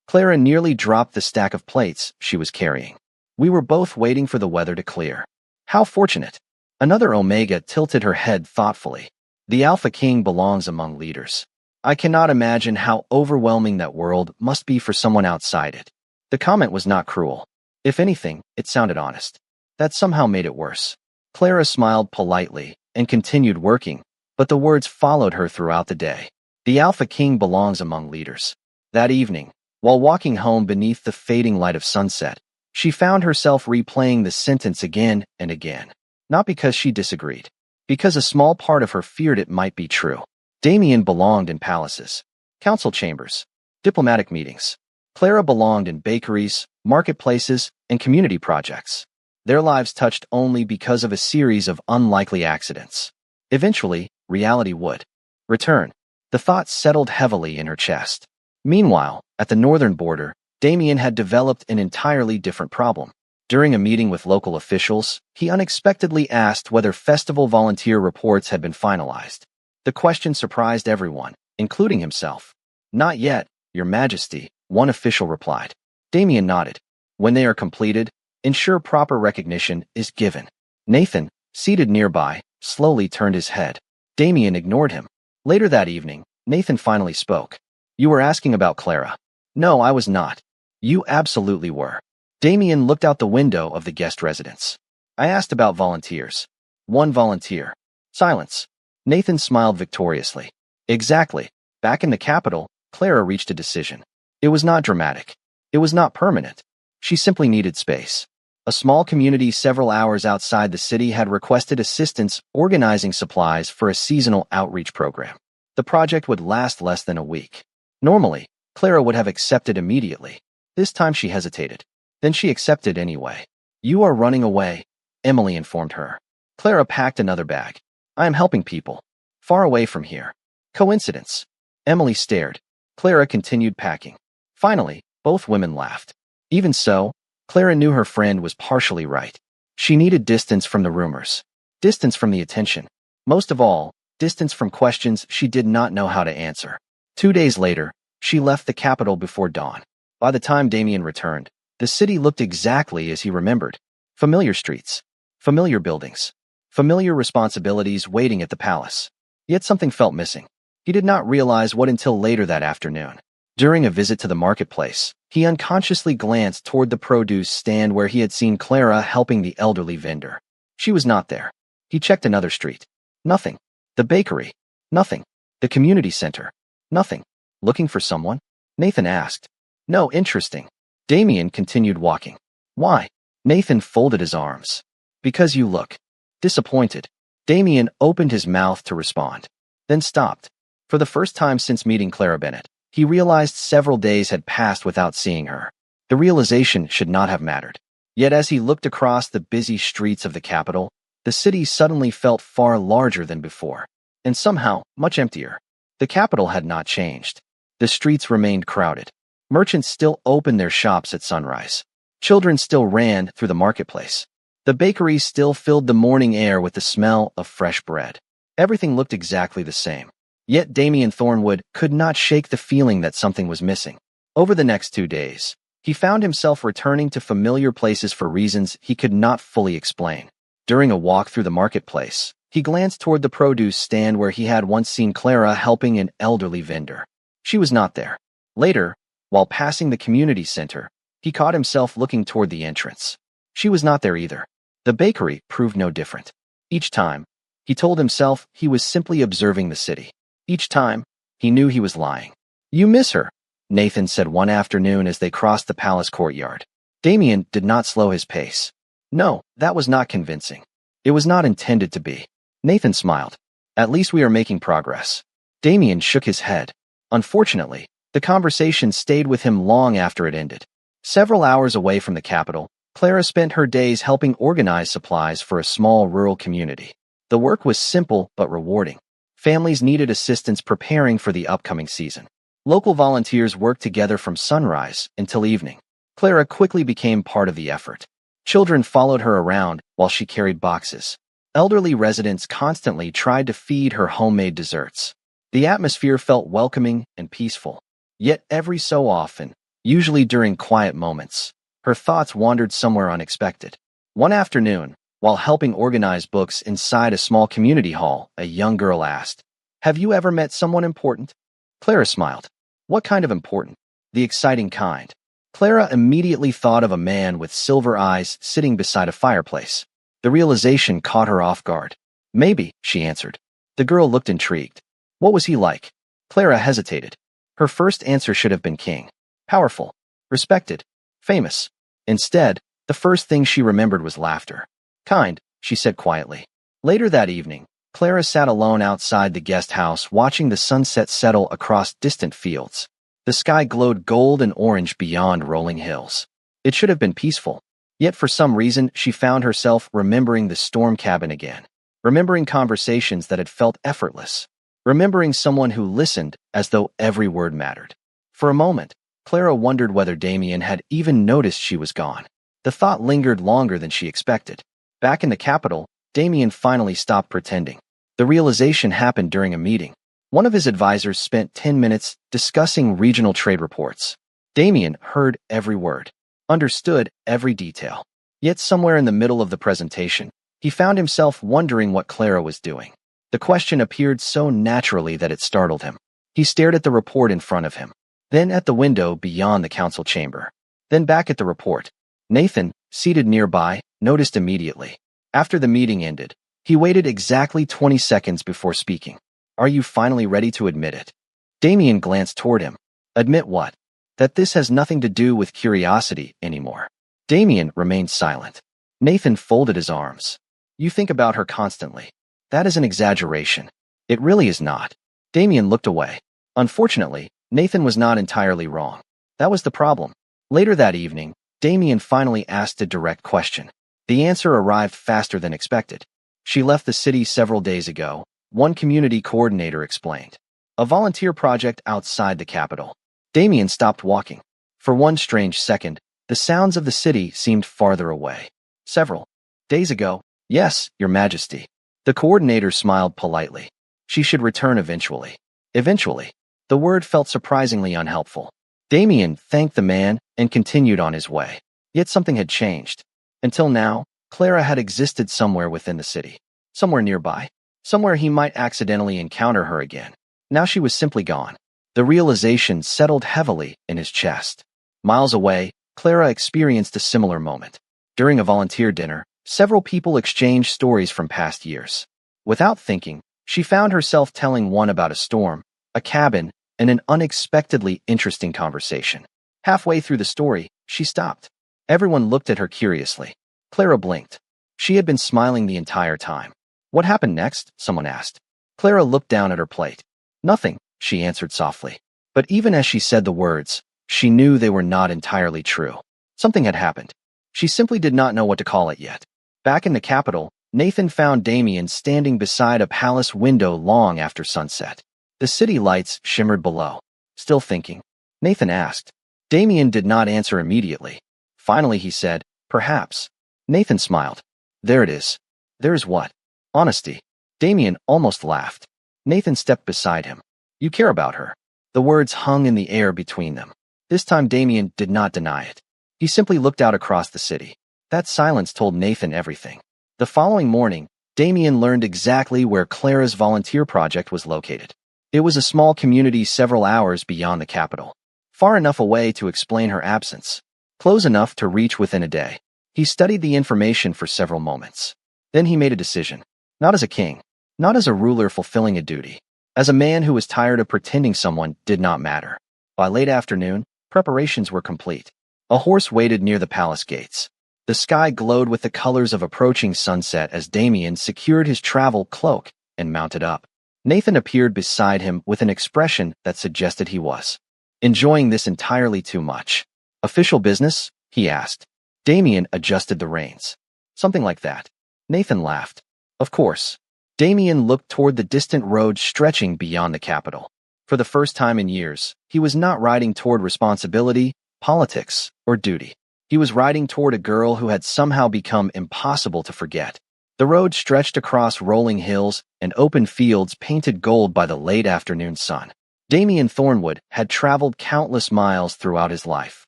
Speaker 1: Clara nearly dropped the stack of plates she was carrying. We were both waiting for the weather to clear. How fortunate. Another Omega tilted her head thoughtfully. The Alpha King belongs among leaders. I cannot imagine how overwhelming that world must be for someone outside it. The comment was not cruel. If anything, it sounded honest. That somehow made it worse. Clara smiled politely and continued working, but the words followed her throughout the day. The Alpha King belongs among leaders. That evening, while walking home beneath the fading light of sunset, she found herself replaying the sentence again and again. Not because she disagreed, because a small part of her feared it might be true. Damien belonged in palaces, council chambers, diplomatic meetings. Clara belonged in bakeries, marketplaces, and community projects. Their lives touched only because of a series of unlikely accidents. Eventually, reality would return. The thought settled heavily in her chest. Meanwhile, at the northern border, Damien had developed an entirely different problem. During a meeting with local officials, he unexpectedly asked whether festival volunteer reports had been finalized. The question surprised everyone, including himself. Not yet, Your Majesty, one official replied. Damien nodded. When they are completed, ensure proper recognition is given. Nathan, seated nearby, slowly turned his head. Damien ignored him. Later that evening, Nathan finally spoke. You were asking about Clara. No, I was not. You absolutely were. Damien looked out the window of the guest residence. I asked about volunteers. One volunteer. Silence. Nathan smiled victoriously. Exactly. Back in the capital, Clara reached a decision. It was not dramatic. It was not permanent. She simply needed space. A small community several hours outside the city had requested assistance organizing supplies for a seasonal outreach program. The project would last less than a week. Normally, Clara would have accepted immediately. This time she hesitated. Then she accepted anyway. "You are running away," Emily informed her. Clara packed another bag. "I am helping people. Far away from here." "Coincidence?" Emily stared. Clara continued packing. Finally, both women laughed. Even so, Clara knew her friend was partially right. She needed distance from the rumors. Distance from the attention. Most of all, distance from questions she did not know how to answer. 2 days later, she left the capital before dawn. By the time Damien returned, the city looked exactly as he remembered. Familiar streets, familiar buildings, familiar responsibilities waiting at the palace. Yet something felt missing. He did not realize what until later that afternoon. During a visit to the marketplace, he unconsciously glanced toward the produce stand where he had seen Clara helping the elderly vendor. She was not there. He checked another street. Nothing. The bakery. Nothing. The community center. Nothing. "Looking for someone?" Nathan asked. "No, interesting." Damien continued walking. "Why?" Nathan folded his arms. "Because you look disappointed." Damien opened his mouth to respond, then stopped. For the first time since meeting Clara Bennett, he realized several days had passed without seeing her. The realization should not have mattered. Yet as he looked across the busy streets of the capital, the city suddenly felt far larger than before, and somehow much emptier. The capital had not changed. The streets remained crowded. Merchants still opened their shops at sunrise. Children still ran through the marketplace. The bakeries still filled the morning air with the smell of fresh bread. Everything looked exactly the same. Yet Damien Thornwood could not shake the feeling that something was missing. Over the next 2 days, he found himself returning to familiar places for reasons he could not fully explain. During a walk through the marketplace, he glanced toward the produce stand where he had once seen Clara helping an elderly vendor. She was not there. Later, while passing the community center, he caught himself looking toward the entrance. She was not there either. The bakery proved no different. Each time, he told himself he was simply observing the city. Each time, he knew he was lying. "You miss her," Nathan said one afternoon as they crossed the palace courtyard. Damien did not slow his pace. No, that was not convincing. It was not intended to be. Nathan smiled. "At least we are making progress." Damien shook his head. Unfortunately, the conversation stayed with him long after it ended. Several hours away from the capital, Clara spent her days helping organize supplies for a small rural community. The work was simple but rewarding. Families needed assistance preparing for the upcoming season. Local volunteers worked together from sunrise until evening. Clara quickly became part of the effort. Children followed her around while she carried boxes. Elderly residents constantly tried to feed her homemade desserts. The atmosphere felt welcoming and peaceful. Yet every so often, usually during quiet moments, her thoughts wandered somewhere unexpected. One afternoon, while helping organize books inside a small community hall, a young girl asked, "Have you ever met someone important?" Clara smiled. "What kind of important?" "The exciting kind." Clara immediately thought of a man with silver eyes sitting beside a fireplace. The realization caught her off guard. "Maybe," she answered. The girl looked intrigued. "What was he like?" Clara hesitated. Her first answer should have been king. Powerful. Respected. Famous. Instead, the first thing she remembered was laughter. "Kind," she said quietly. Later that evening, Clara sat alone outside the guest house watching the sunset settle across distant fields. The sky glowed gold and orange beyond rolling hills. It should have been peaceful. Yet for some reason, she found herself remembering the storm cabin again. Remembering conversations that had felt effortless. Remembering someone who listened as though every word mattered. For a moment, Clara wondered whether Damien had even noticed she was gone. The thought lingered longer than she expected. Back in the capital, Damien finally stopped pretending. The realization happened during a meeting. One of his advisors spent 10 minutes discussing regional trade reports. Damien heard every word, understood every detail. Yet somewhere in the middle of the presentation, he found himself wondering what Clara was doing. The question appeared so naturally that it startled him. He stared at the report in front of him, then at the window beyond the council chamber, then back at the report. Nathan, seated nearby, noticed immediately. After the meeting ended, he waited exactly 20 seconds before speaking. "Are you finally ready to admit it?" Damien glanced toward him. Admit what? That this has nothing to do with curiosity anymore. Damien remained silent. Nathan folded his arms. You think about her constantly. That is an exaggeration. It really is not. Damien looked away. Unfortunately, Nathan was not entirely wrong. That was the problem. Later that evening, Damien finally asked a direct question. The answer arrived faster than expected. She left the city several days ago, one community coordinator explained. A volunteer project outside the capital. Damien stopped walking. For one strange second, the sounds of the city seemed farther away. Several days ago, yes, Your Majesty. The coordinator smiled politely. She should return eventually. Eventually. The word felt surprisingly unhelpful. Damien thanked the man and continued on his way. Yet something had changed. Until now, Clara had existed somewhere within the city. Somewhere nearby. Somewhere he might accidentally encounter her again. Now she was simply gone. The realization settled heavily in his chest. Miles away, Clara experienced a similar moment. During a volunteer dinner, several people exchanged stories from past years. Without thinking, she found herself telling one about a storm, a cabin, and an unexpectedly interesting conversation. Halfway through the story, she stopped. Everyone looked at her curiously. Clara blinked. She had been smiling the entire time. What happened next? Someone asked. Clara looked down at her plate. Nothing, she answered softly. But even as she said the words, she knew they were not entirely true. Something had happened. She simply did not know what to call it yet. Back in the capital, Nathan found Damien standing beside a palace window long after sunset. The city lights shimmered below. Still thinking, Nathan asked. Damien did not answer immediately. Finally he said, perhaps. Nathan smiled. There it is. There is what? Honesty. Damien almost laughed. Nathan stepped beside him. You care about her. The words hung in the air between them. This time Damien did not deny it. He simply looked out across the city. That silence told Nathan everything. The following morning, Damien learned exactly where Clara's volunteer project was located. It was a small community several hours beyond the capital. Far enough away to explain her absence. Close enough to reach within a day. He studied the information for several moments. Then he made a decision. Not as a king. Not as a ruler fulfilling a duty. As a man who was tired of pretending someone did not matter. By late afternoon, preparations were complete. A horse waited near the palace gates. The sky glowed with the colors of approaching sunset as Damien secured his travel cloak and mounted up. Nathan appeared beside him with an expression that suggested he was enjoying this entirely too much. Official business? He asked. Damien adjusted the reins. Something like that. Nathan laughed. Of course. Damien looked toward the distant road stretching beyond the capital. For the first time in years, he was not riding toward responsibility, politics, or duty. He was riding toward a girl who had somehow become impossible to forget. The road stretched across rolling hills and open fields painted gold by the late afternoon sun. Damien Thornwood had traveled countless miles throughout his life.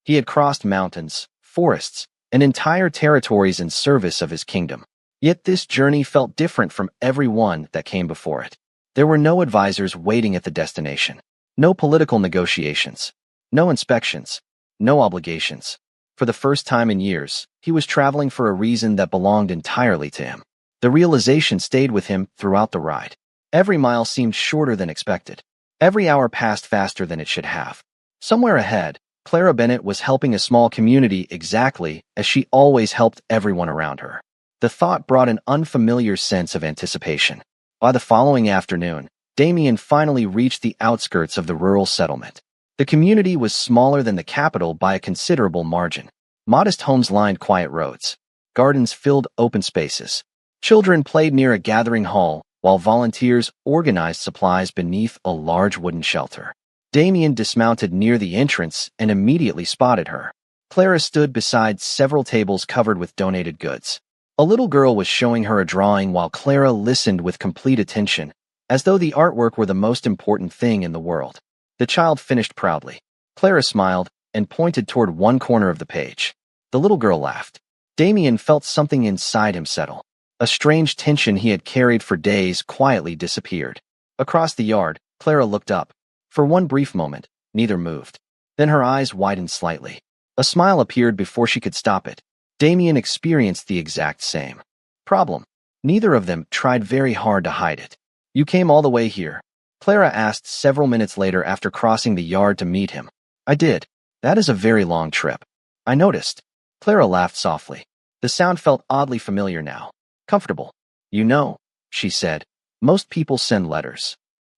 Speaker 1: He had crossed mountains, forests, and entire territories in service of his kingdom. Yet this journey felt different from every one that came before it. There were no advisors waiting at the destination. No political negotiations. No inspections. No obligations. For the first time in years, he was traveling for a reason that belonged entirely to him. The realization stayed with him throughout the ride. Every mile seemed shorter than expected. Every hour passed faster than it should have. Somewhere ahead, Clara Bennett was helping a small community exactly as she always helped everyone around her. The thought brought an unfamiliar sense of anticipation. By the following afternoon, Damien finally reached the outskirts of the rural settlement. The community was smaller than the capital by a considerable margin. Modest homes lined quiet roads. Gardens filled open spaces. Children played near a gathering hall, while volunteers organized supplies beneath a large wooden shelter. Damien dismounted near the entrance and immediately spotted her. Clara stood beside several tables covered with donated goods. A little girl was showing her a drawing while Clara listened with complete attention, as though the artwork were the most important thing in the world. The child finished proudly. Clara smiled and pointed toward one corner of the page. The little girl laughed. Damien felt something inside him settle. A strange tension he had carried for days quietly disappeared. Across the yard, Clara looked up. For one brief moment, neither moved. Then her eyes widened slightly. A smile appeared before she could stop it. Damien experienced the exact same problem. Neither of them tried very hard to hide it. You came all the way here. Clara asked several minutes later after crossing the yard to meet him. I did. That is a very long trip. I noticed. Clara laughed softly. The sound felt oddly familiar now. Comfortable. You know, she said, most people send letters.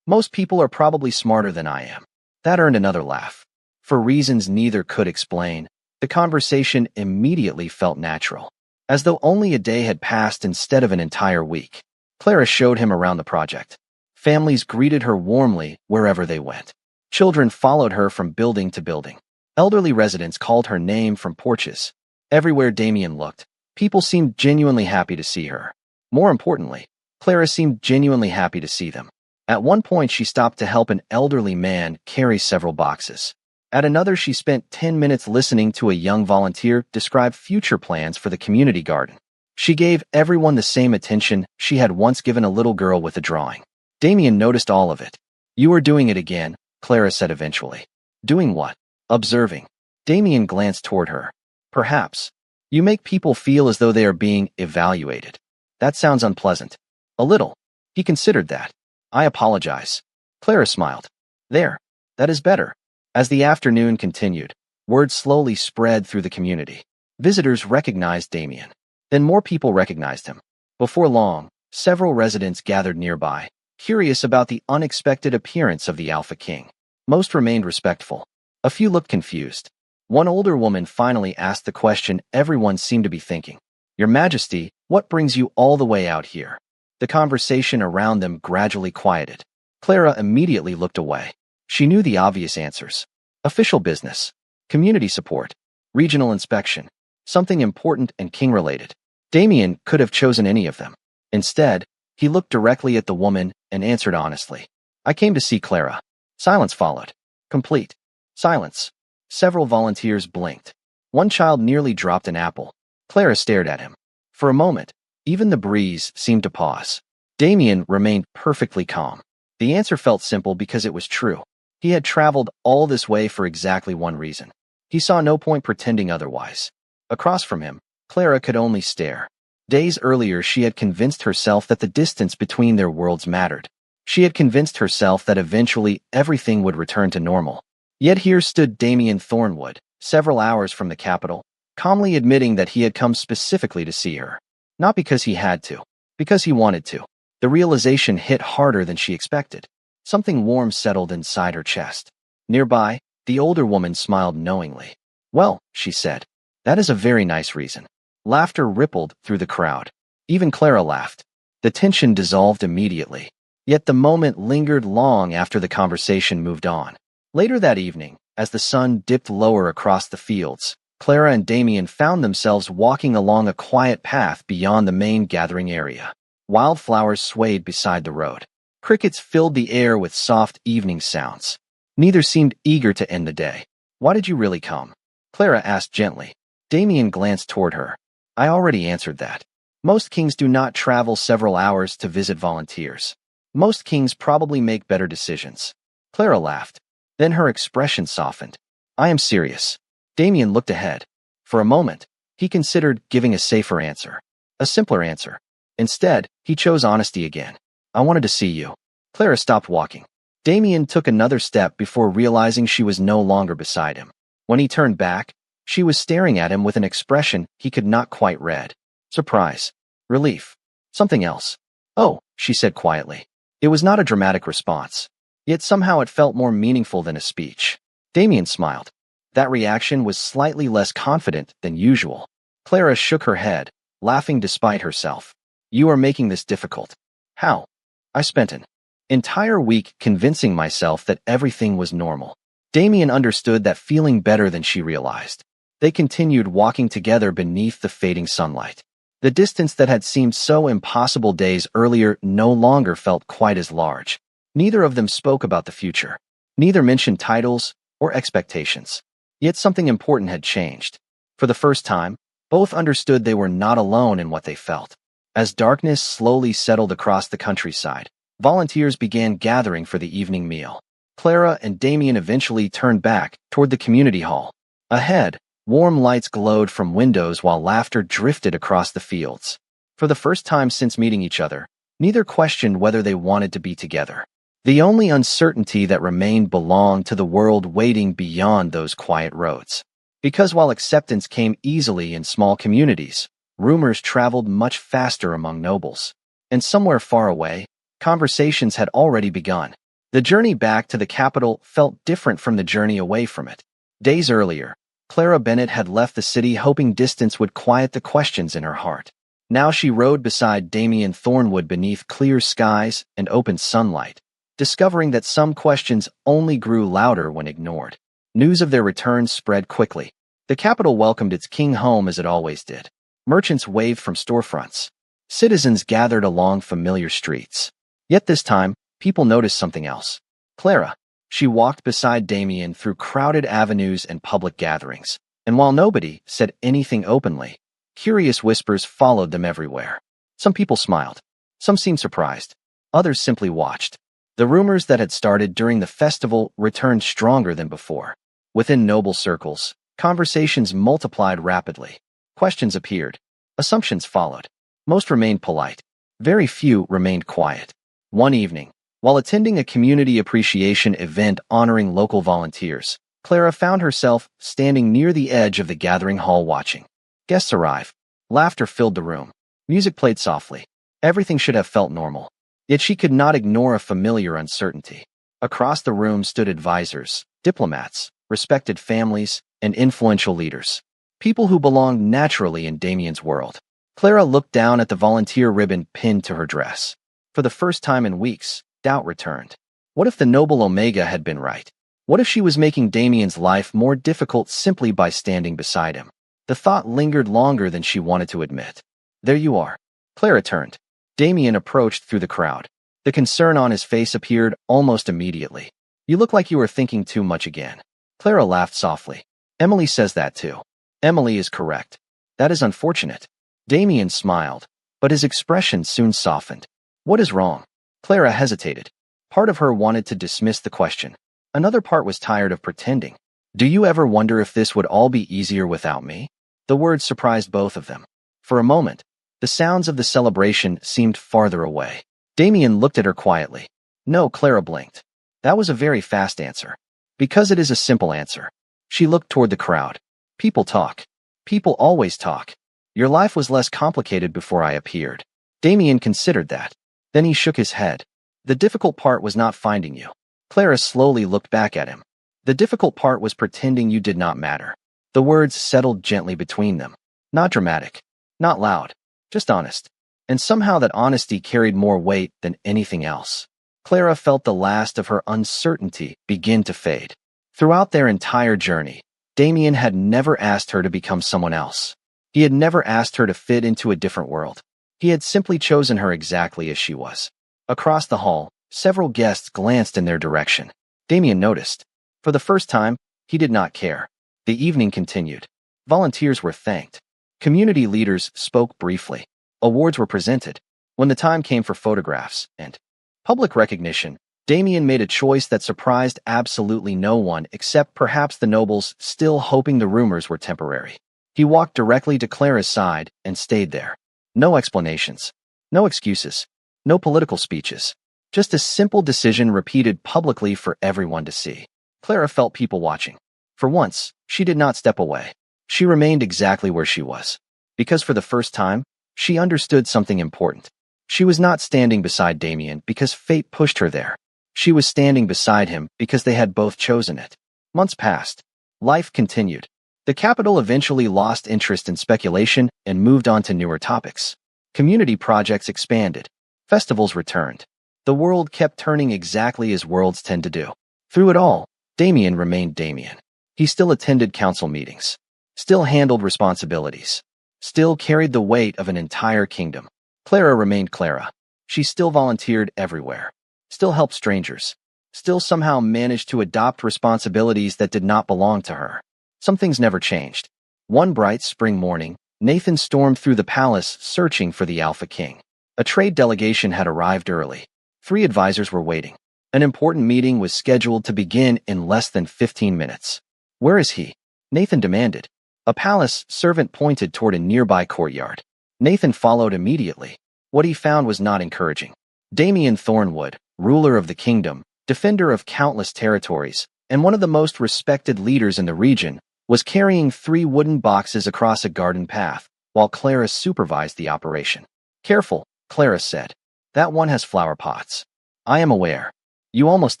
Speaker 1: Most people are probably smarter than I am. That earned another laugh. For reasons neither could explain, the conversation immediately felt natural, as though only a day had passed instead of an entire week. Clara showed him around the project. Families greeted her warmly wherever they went. Children followed her from building to building. Elderly residents called her name from porches. Everywhere Damien looked, people seemed genuinely happy to see her. More importantly, Clara seemed genuinely happy to see them. At one point, she stopped to help an elderly man carry several boxes. At another, she spent 10 minutes listening to a young volunteer describe future plans for the community garden. She gave everyone the same attention she had once given a little girl with a drawing. Damien noticed all of it. You are doing it again, Clara said eventually. Doing what? Observing. Damien glanced toward her. Perhaps. You make people feel as though they are being evaluated. That sounds unpleasant. A little. He considered that. I apologize. Clara smiled. There. That is better. As the afternoon continued, word slowly spread through the community. Visitors recognized Damien. Then more people recognized him. Before long, several residents gathered nearby, curious about the unexpected appearance of the Alpha King. Most remained respectful. A few looked confused. One older woman finally asked the question everyone seemed to be thinking. Your Majesty, what brings you all the way out here? The conversation around them gradually quieted. Clara immediately looked away. She knew the obvious answers. Official business, community support, regional inspection, something important and king-related. Damien could have chosen any of them. Instead, he looked directly at the woman and answered honestly. I came to see Clara. Silence followed. Complete. Silence. Several volunteers blinked. One child nearly dropped an apple. Clara stared at him. For a moment, even the breeze seemed to pause. Damien remained perfectly calm. The answer felt simple because it was true. He had traveled all this way for exactly one reason. He saw no point pretending otherwise. Across from him, Clara could only stare. Days earlier, she had convinced herself that the distance between their worlds mattered. She had convinced herself that eventually everything would return to normal. Yet here stood Damien Thornwood, several hours from the capital, calmly admitting that he had come specifically to see her. Not because he had to, because he wanted to. The realization hit harder than she expected. Something warm settled inside her chest. Nearby, the older woman smiled knowingly. Well, she said, that is a very nice reason. Laughter rippled through the crowd. Even Clara laughed. The tension dissolved immediately. Yet the moment lingered long after the conversation moved on. Later that evening, as the sun dipped lower across the fields, Clara and Damien found themselves walking along a quiet path beyond the main gathering area. Wildflowers swayed beside the road. Crickets filled the air with soft evening sounds. Neither seemed eager to end the day. Why did you really come? Clara asked gently. Damien glanced toward her. I already answered that. Most kings do not travel several hours to visit volunteers. Most kings probably make better decisions. Clara laughed. Then her expression softened. I am serious. Damien looked ahead. For a moment, he considered giving a safer answer. A simpler answer. Instead, he chose honesty again. I wanted to see you. Clara stopped walking. Damien took another step before realizing she was no longer beside him. When he turned back, she was staring at him with an expression he could not quite read. Surprise. Relief. Something else. Oh, she said quietly. It was not a dramatic response. Yet somehow it felt more meaningful than a speech. Damien smiled. That reaction was slightly less confident than usual. Clara shook her head, laughing despite herself. You are making this difficult. How? I spent an entire week convincing myself that everything was normal. Damien understood that feeling better than she realized. They continued walking together beneath the fading sunlight. The distance that had seemed so impossible days earlier no longer felt quite as large. Neither of them spoke about the future. Neither mentioned titles or expectations. Yet something important had changed. For the first time, both understood they were not alone in what they felt. As darkness slowly settled across the countryside, volunteers began gathering for the evening meal. Clara and Damien eventually turned back toward the community hall. Ahead, warm lights glowed from windows while laughter drifted across the fields. For the first time since meeting each other, neither questioned whether they wanted to be together. The only uncertainty that remained belonged to the world waiting beyond those quiet roads. Because while acceptance came easily in small communities, rumors traveled much faster among nobles. And somewhere far away, conversations had already begun. The journey back to the capital felt different from the journey away from it. Days earlier, Clara Bennett had left the city hoping distance would quiet the questions in her heart. Now she rode beside Damien Thornwood beneath clear skies and open sunlight, discovering that some questions only grew louder when ignored. News of their return spread quickly. The capital welcomed its king home as it always did. Merchants waved from storefronts. Citizens gathered along familiar streets. Yet this time, people noticed something else. Clara. She walked beside Damien through crowded avenues and public gatherings, and while nobody said anything openly, curious whispers followed them everywhere. Some people smiled. Some seemed surprised. Others simply watched. The rumors that had started during the festival returned stronger than before. Within noble circles, conversations multiplied rapidly. Questions appeared. Assumptions followed. Most remained polite. Very few remained quiet. One evening, while attending a community appreciation event honoring local volunteers, Clara found herself standing near the edge of the gathering hall watching. Guests arrived. Laughter filled the room. Music played softly. Everything should have felt normal. Yet she could not ignore a familiar uncertainty. Across the room stood advisors, diplomats, respected families, and influential leaders. People who belonged naturally in Damien's world. Clara looked down at the volunteer ribbon pinned to her dress. For the first time in weeks, doubt returned. What if the noble Omega had been right? What if she was making Damien's life more difficult simply by standing beside him? The thought lingered longer than she wanted to admit. There you are. Clara turned. Damien approached through the crowd. The concern on his face appeared almost immediately. You look like you were thinking too much again. Clara laughed softly. Emily says that too. Emily is correct. That is unfortunate. Damien smiled, but his expression soon softened. What is wrong? Clara hesitated. Part of her wanted to dismiss the question. Another part was tired of pretending. Do you ever wonder if this would all be easier without me? The words surprised both of them. For a moment, the sounds of the celebration seemed farther away. Damien looked at her quietly. No, Clara blinked. That was a very fast answer. Because it is a simple answer. She looked toward the crowd. People talk. People always talk. Your life was less complicated before I appeared. Damien considered that. Then he shook his head. The difficult part was not finding you. Clara slowly looked back at him. The difficult part was pretending you did not matter. The words settled gently between them. Not dramatic. Not loud. Just honest. And somehow that honesty carried more weight than anything else. Clara felt the last of her uncertainty begin to fade. Throughout their entire journey, Damien had never asked her to become someone else. He had never asked her to fit into a different world. He had simply chosen her exactly as she was. Across the hall, several guests glanced in their direction. Damien noticed. For the first time, he did not care. The evening continued. Volunteers were thanked. Community leaders spoke briefly. Awards were presented. When the time came for photographs and public recognition, Damien made a choice that surprised absolutely no one except perhaps the nobles still hoping the rumors were temporary. He walked directly to Clara's side and stayed there. No explanations. No excuses. No political speeches. Just a simple decision repeated publicly for everyone to see. Clara felt people watching. For once, she did not step away. She remained exactly where she was. Because for the first time, she understood something important. She was not standing beside Damien because fate pushed her there. She was standing beside him because they had both chosen it. Months passed. Life continued. The capital eventually lost interest in speculation and moved on to newer topics. Community projects expanded. Festivals returned. The world kept turning exactly as worlds tend to do. Through it all, Damien remained Damien. He still attended council meetings. Still handled responsibilities. Still carried the weight of an entire kingdom. Clara remained Clara. She still volunteered everywhere. Still helped strangers. Still somehow managed to adopt responsibilities that did not belong to her. Some things never changed. One bright spring morning, Nathan stormed through the palace searching for the Alpha King. A trade delegation had arrived early. 3 advisors were waiting. An important meeting was scheduled to begin in less than 15 minutes. Where is he? Nathan demanded. A palace servant pointed toward a nearby courtyard. Nathan followed immediately. What he found was not encouraging. Damien Thornwood, ruler of the kingdom, defender of countless territories, and one of the most respected leaders in the region, was carrying 3 wooden boxes across a garden path, while Clara supervised the operation. "Careful," Clara said. "That one has flower pots." "I am aware. You almost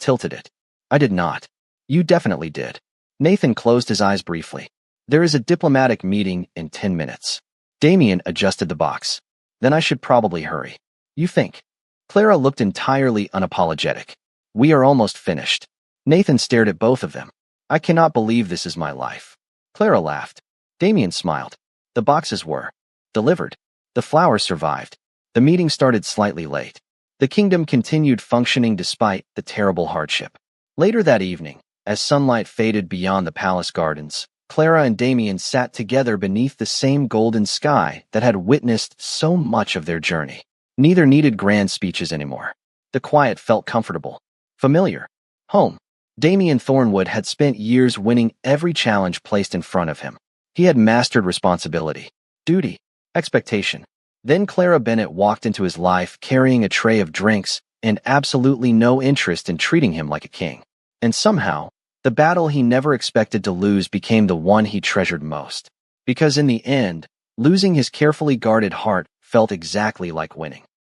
Speaker 1: tilted it." "I did not." "You definitely did." Nathan closed his eyes briefly. "There is a diplomatic meeting in 10 minutes. Damien adjusted the box. "Then I should probably hurry." "You think?" Clara looked entirely unapologetic. "We are almost finished." Nathan stared at both of them. "I cannot believe this is my life." Clara laughed. Damien smiled. The boxes were delivered. The flowers survived. The meeting started slightly late. The kingdom continued functioning despite the terrible hardship. Later that evening, as sunlight faded beyond the palace gardens, Clara and Damien sat together beneath the same golden sky that had witnessed so much of their journey. Neither needed grand speeches anymore. The quiet felt comfortable, familiar. Home. Damien Thornwood had spent years winning every challenge placed in front of him. He had mastered responsibility, duty, expectation. Then Clara Bennett walked into his life carrying a tray of drinks and absolutely no interest in treating him like a king. And somehow, the battle he never expected to lose became the one he treasured most. Because in the end, losing his carefully guarded heart felt exactly like winning.